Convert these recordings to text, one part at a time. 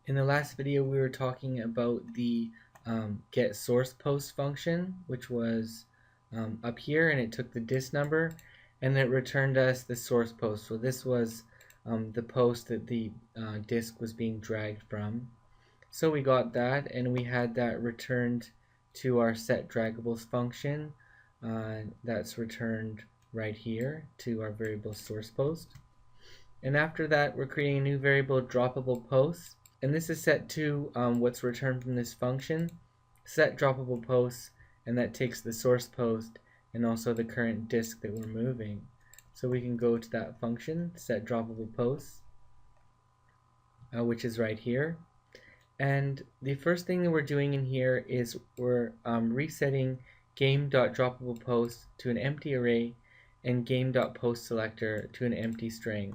In the last video, we were talking about the get source post function, which was up here, and it took the disk number and it returned us the source post. So this was the post that the disk was being dragged from. So we got that, and we had that returned to our set draggables function. That's returned right here to our variable source post. And after that, we're creating a new variable droppable post, and this is set to what's returned from this function, set droppable posts, and that takes the source post and also the current disk that we're moving. So we can go to that function, set droppable posts, which is right here. And the first thing that we're doing in here is we're resetting game.droppablePost to an empty array and game.postSelector to an empty string,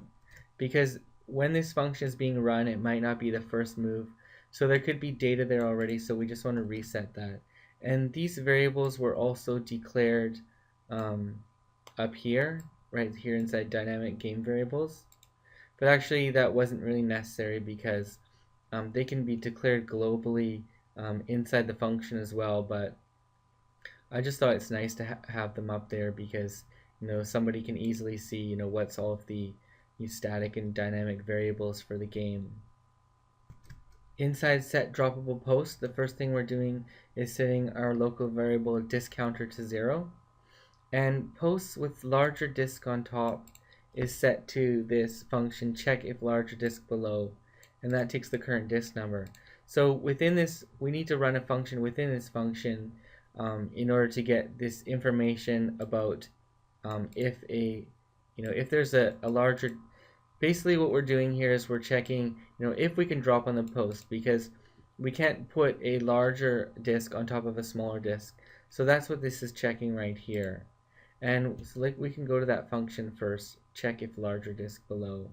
because when this function is being run, it might not be the first move, so there could be data there already, so we just want to reset that. And these variables were also declared up here, right here inside dynamic game variables, but actually that wasn't really necessary because they can be declared globally inside the function as well, but I just thought it's nice to have them up there because somebody can easily see what's all of the static and dynamic variables for the game. Inside set droppable post, the first thing we're doing is setting our local variable disk counter to 0, and posts with larger disk on top is set to this function check if larger disk below, and that takes the current disk number. So within this, we need to run a function within this function in order to get this information about if there's a larger. Basically, what we're doing here is we're checking if we can drop on the post, because we can't put a larger disk on top of a smaller disk. So that's what this is checking right here. And so we can go to that function first, check if larger disk below,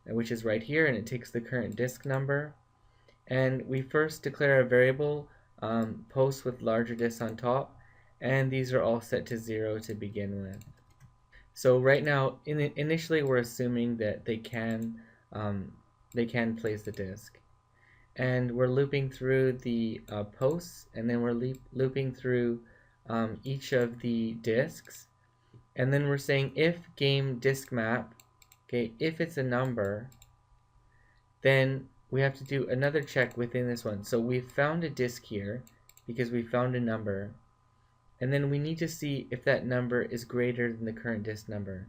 which is right here, and it takes the current disk number. And we first declare a variable post with larger disk on top, and these are all set to 0 to begin with. So right now, initially we're assuming that they can place the disk, and we're looping through the posts, and then we're looping through each of the disks, and then we're saying if game disk map, okay, if it's a number, then we have to do another check within this one. So we've found a disk here because we found a number, and then we need to see if that number is greater than the current disk number.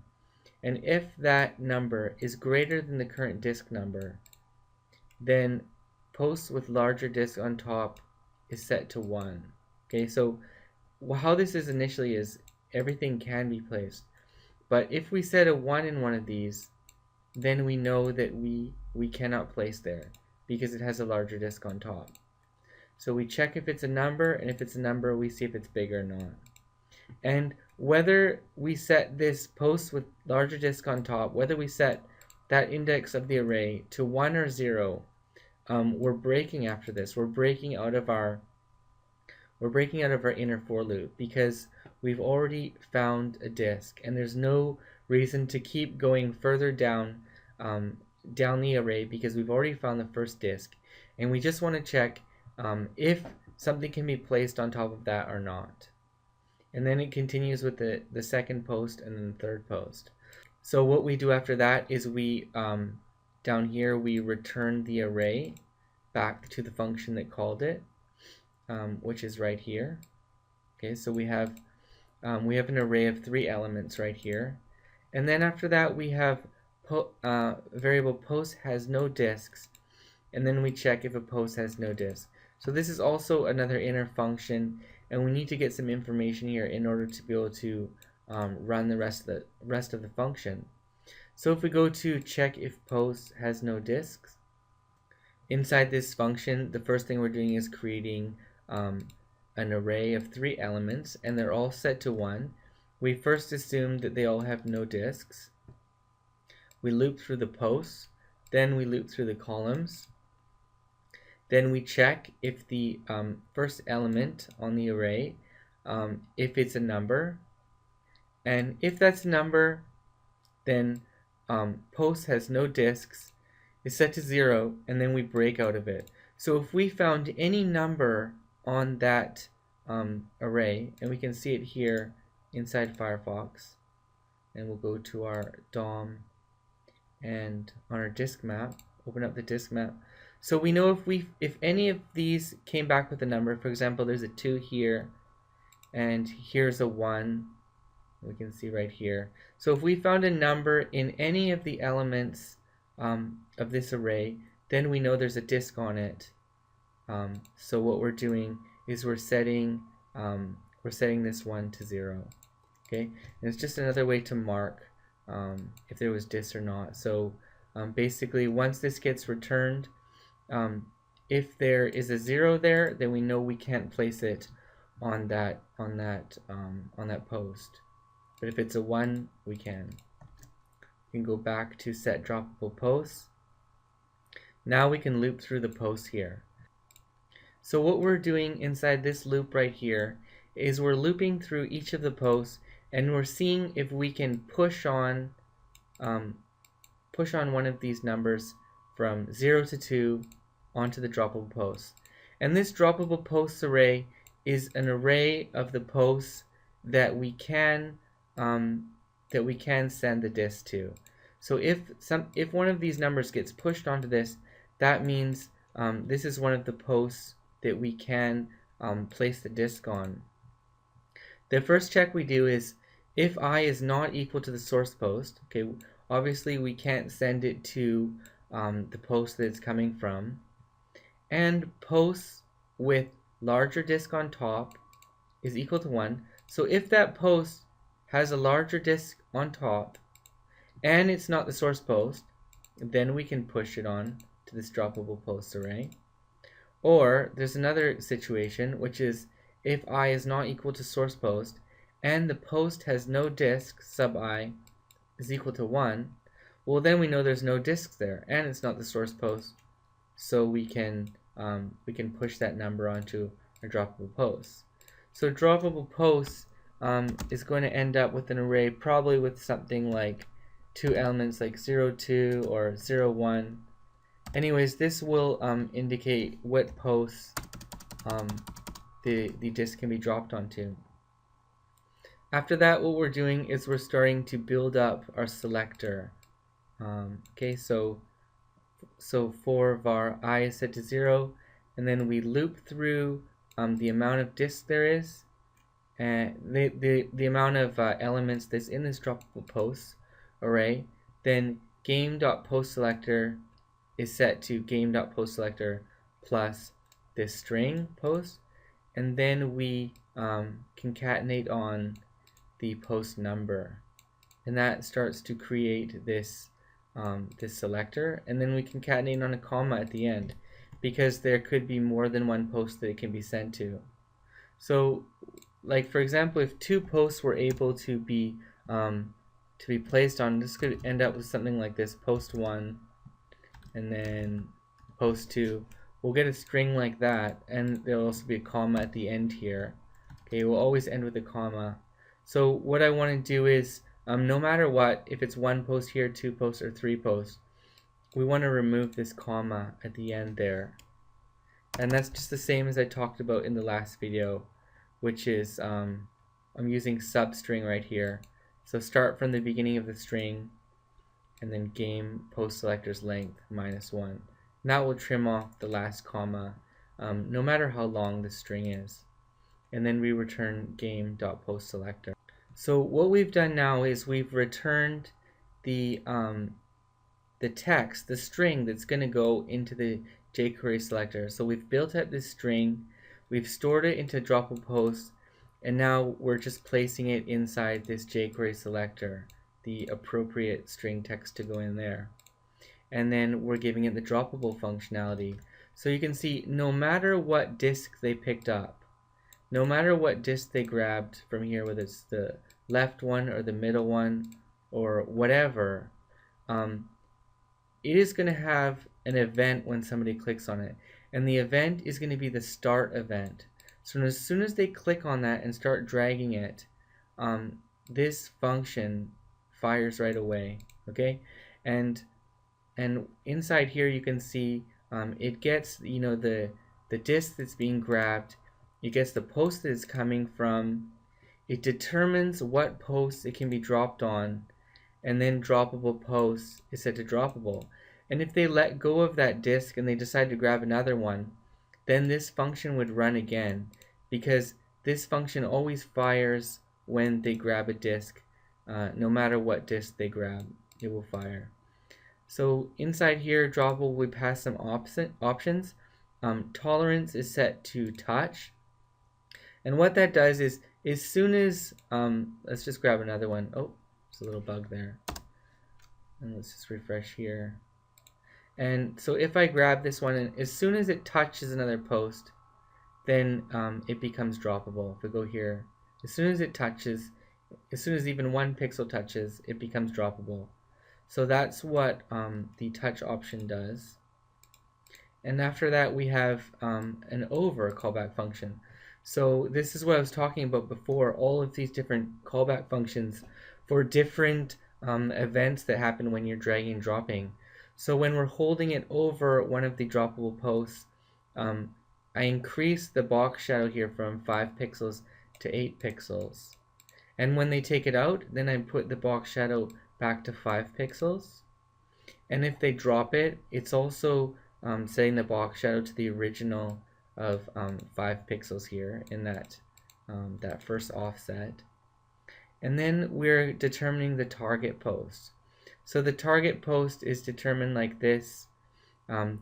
And if that number is greater than the current disk number, then post with larger disk on top is set to 1. Okay, so how this is initially is everything can be placed. But if we set a 1 in one of these, then we know that we cannot place there because it has a larger disk on top. So we check if it's a number, and if it's a number, we see if it's big or not. And whether we set this post with larger disk on top, whether we set that index of the array to 1 or 0, we're breaking after this. We're breaking out of our inner for loop because we've already found a disk, and there's no reason to keep going further down the array because we've already found the first disk, and we just want to check if something can be placed on top of that or not. And then it continues with the second post and then the third post. So what we do after that is we down here we return the array back to the function that called it, which is right here. Okay, so we have an array of 3 elements right here, and then after that we have variable post has no disks, and then we check if a post has no disk. So this is also another inner function, and we need to get some information here in order to be able to run the rest of the function. So if we go to check if post has no disks, inside this function, the first thing we're doing is creating an array of 3 elements, and they're all set to 1. We first assume that they all have no disks. We loop through the posts, then we loop through the columns. Then we check if the first element on the array, if it's a number, and if that's a number, then post has no disks, is set to 0, and then we break out of it. So if we found any number on that array, and we can see it here inside Firefox, and we'll go to our DOM, and on our disk map, open up the disk map. So we know if any of these came back with a number, for example, there's a 2 here, and here's a 1, we can see right here. So if we found a number in any of the elements of this array, then we know there's a disk on it. So what we're doing is we're setting this one to 0. Okay, and it's just another way to mark if there was disk or not. So basically, once this gets returned, if there is a 0 there, then we know we can't place it on that post. But if it's a 1, we can. We can go back to set droppable posts. Now we can loop through the posts here. So what we're doing inside this loop right here is we're looping through each of the posts, and we're seeing if we can push on one of these numbers from 0 to 2 onto the droppable post. And this droppable posts array is an array of the posts that we can send the disk to. So if one of these numbers gets pushed onto this, that means this is one of the posts that we can place the disk on. The first check we do is if I is not equal to the source post. Okay, obviously we can't send it to the post that it's coming from, and posts with larger disk on top is equal to 1. So if that post has a larger disk on top and it's not the source post, then we can push it on to this droppable post array. Or there's another situation, which is if I is not equal to source post and the post has no disk sub I is equal to 1, well then we know there's no disk there and it's not the source post, so we can push that number onto a droppable post. So droppable posts is going to end up with an array probably with something like 2 elements like 0, 2 or 0, 1. Anyways, this will indicate what posts the disk can be dropped onto. After that, what we're doing is we're starting to build up our selector. Okay, so for var I is set to 0, and then we loop through the amount of disk there is, and the amount of elements that's in this droppable post array. Then game.postSelector is set to game.postSelector plus this string post, and then we concatenate on the post number, and that starts to create this this selector, and then we concatenate on a comma at the end because there could be more than one post that it can be sent to. So like for example, if 2 posts were able to be placed on, this could end up with something like this: post 1 and then post 2. We'll get a string like that, and there'll also be a comma at the end here. Okay, we'll always end with a comma. So what I want to do is no matter what, if it's 1 post here, 2 posts, or 3 posts, we want to remove this comma at the end there. And that's just the same as I talked about in the last video, which is I'm using substring right here. So start from the beginning of the string and then game post selector's length -1. And that will trim off the last comma no matter how long the string is. And then we return game.postSelector. So what we've done now is we've returned the text, the string that's going to go into the jQuery selector. So we've built up this string, we've stored it into droppable post, and now we're just placing it inside this jQuery selector, the appropriate string text to go in there. And then we're giving it the droppable functionality. So you can see no matter what disk they picked up, no matter what disk they grabbed from here, whether it's the left one or the middle one or whatever, it is going to have an event when somebody clicks on it. And the event is going to be the start event. So as soon as they click on that and start dragging it, this function fires right away. Okay, and And inside here you can see it gets the disk that's being grabbed, it gets the post that it's coming from, it determines what post it can be dropped on, and then droppable posts is set to droppable. And if they let go of that disk and they decide to grab another one, then this function would run again, because this function always fires when they grab a disk. No matter what disk they grab, it will fire. So inside here, droppable, we pass some options. Tolerance is set to touch. And what that does is, as soon as, let's just grab another one. Oh, there's a little bug there. And let's just refresh here. And so if I grab this one, and as soon as it touches another post, then it becomes droppable. If we go here, as soon as it touches, as soon as even one pixel touches, it becomes droppable. So that's what the touch option does. And after that we have an over callback function. So this is what I was talking about before, all of these different callback functions for different events that happen when you're dragging and dropping. So when we're holding it over one of the droppable posts, I increase the box shadow here from 5 pixels to 8 pixels. And when they take it out, then I put the box shadow back to 5 pixels. And if they drop it, it's also setting the box shadow to the original of 5 pixels here in that first offset. And then we're determining the target post. So the target post is determined like this.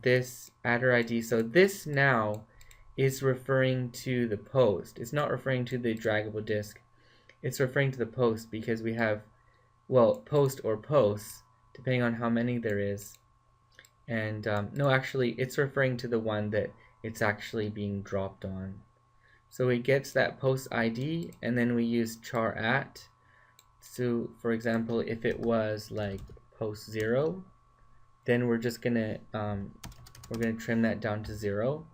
This adder ID. So this now is referring to the post. It's not referring to the draggable disk. It's referring to the post, because we have, well, post or posts, depending on how many there is. And no, actually, it's referring to the one that it's actually being dropped on. So it gets that post ID, and then we use char at. So, for example, if it was like post 0, then we're just gonna trim that down to 0,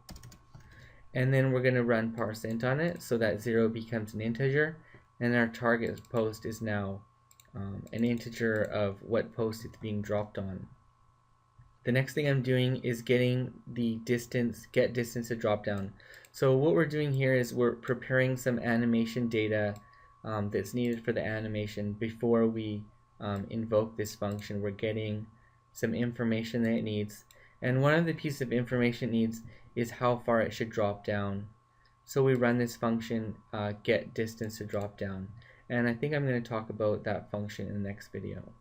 and then we're gonna run parseInt on it, so that 0 becomes an integer, and our target post is now an integer of what post it's being dropped on. The next thing I'm doing is getting the distance, get distance to drop down. So what we're doing here is we're preparing some animation data that's needed for the animation before we invoke this function. We're getting some information that it needs, and one of the pieces of information it needs is how far it should drop down. So we run this function, get distance to drop down, and I think I'm going to talk about that function in the next video.